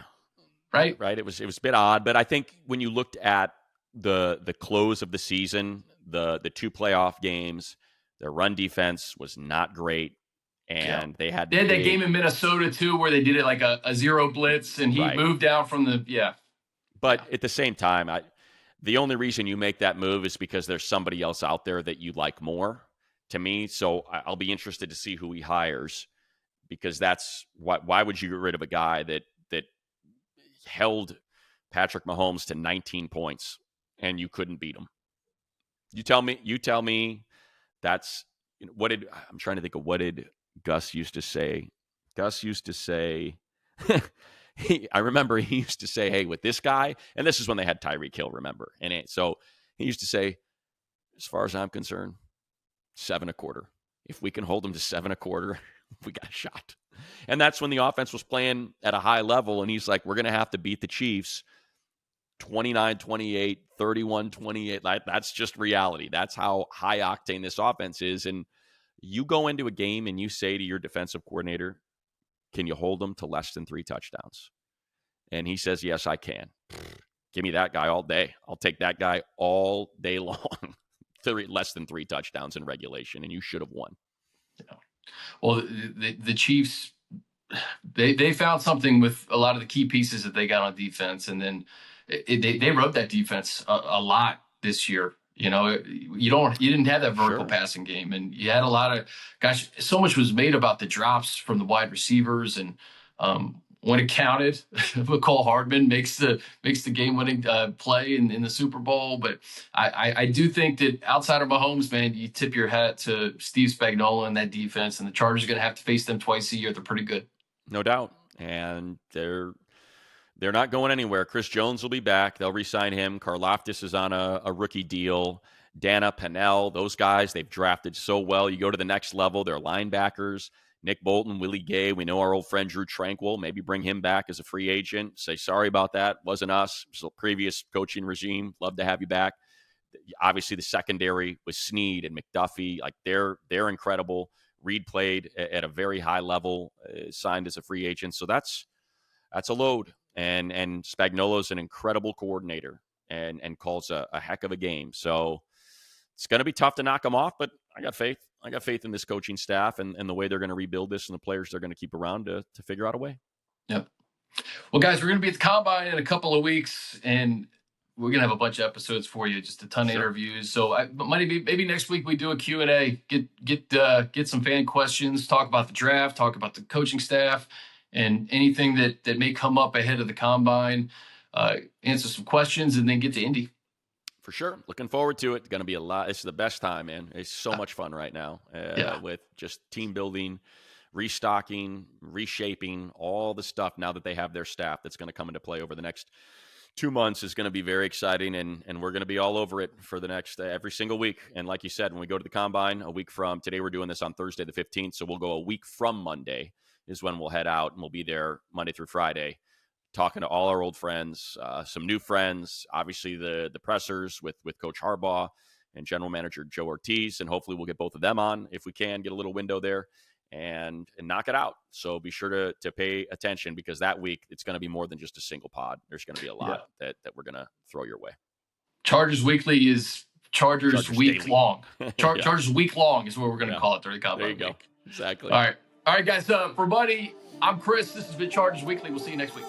right? Right. It was a bit odd, but I think when you looked at the close of the season, the two playoff games, their run defense was not great. And they had that game in Minnesota too, where they did it like a zero blitz, and he moved down from the But at the same time, the only reason you make that move is because there's somebody else out there that you like more, to me. So I'll be interested to see who he hires, because that's why would you get rid of a guy that held Patrick Mahomes to 19 points and you couldn't beat him? You tell me that's I'm trying to think of what did Gus used to say. Gus used to say I remember he used to say, hey, with this guy, and this is when they had Tyreek Hill, remember? So he used to say, as far as I'm concerned, 7.25. If we can hold him to 7.25, we got a shot. And that's when the offense was playing at a high level, and he's like, we're going to have to beat the Chiefs 29-28, 31-28. That's just reality. That's how high octane this offense is. And you go into a game and you say to your defensive coordinator, can you hold them to less than 3 touchdowns? And he says, yes, I can. Give me that guy all day. I'll take that guy all day long. Less than 3 touchdowns in regulation, and you should have won. Yeah. Well, the Chiefs, they found something with a lot of the key pieces that they got on defense, and then they rode that defense a lot this year. You didn't have that vertical passing game, and you had a lot of so much was made about the drops from the wide receivers, and when it counted, McCall Hardman makes the game-winning play in the Super Bowl. But I do think that outside of Mahomes, man, you tip your hat to Steve Spagnuolo and that defense, and the Chargers are going to have to face them twice a year. They're pretty good. No doubt. And they're not going anywhere. Chris Jones will be back. They'll re-sign him. Karlaftis is on a rookie deal. Dana, Pennell, those guys, they've drafted so well. You go to the next level, they're linebackers. Nick Bolton, Willie Gay. We know our old friend Drew Tranquil. Maybe bring him back as a free agent. Say, sorry about that. Wasn't us. It was a previous coaching regime. Love to have you back. Obviously, the secondary with Snead and McDuffie. Like, they're incredible. Reed played at a very high level, signed as a free agent. So that's a load. And Spagnuolo's an incredible coordinator and calls a heck of a game. So it's going to be tough to knock him off, but I got faith. I got faith in this coaching staff and the way they're going to rebuild this and the players they're going to keep around to figure out a way. Yep. Well, guys, we're going to be at the Combine in a couple of weeks, and we're going to have a bunch of episodes for you, just a ton of interviews. So maybe next week we do a Q&A, get some fan questions, talk about the draft, talk about the coaching staff, and anything that may come up ahead of the Combine, answer some questions, and then get to Indy. For sure. Looking forward to it. It's going to be a lot. It's the best time, man. It's so much fun right now with just team building, restocking, reshaping, all the stuff now that they have their staff that's going to come into play over the next 2 months is going to be very exciting, and we're going to be all over it for the next every single week. And like you said, when we go to the Combine a week from today, we're doing this on Thursday the 15th, so we'll go a week from Monday is when we'll head out, and we'll be there Monday through Friday, talking to all our old friends, some new friends, obviously the pressers with Coach Harbaugh and General Manager Joe Ortiz, and hopefully we'll get both of them on if we can, get a little window there and knock it out. So be sure to pay attention, because that week it's going to be more than just a single pod. There's going to be a lot that we're going to throw your way. Chargers Weekly is Chargers Week Daily. Long. Chargers Week Long is what we're going to call it during the Combine. There you go. Exactly. All right, guys. For Buddy, I'm Chris. This has been Chargers Weekly. We'll see you next week.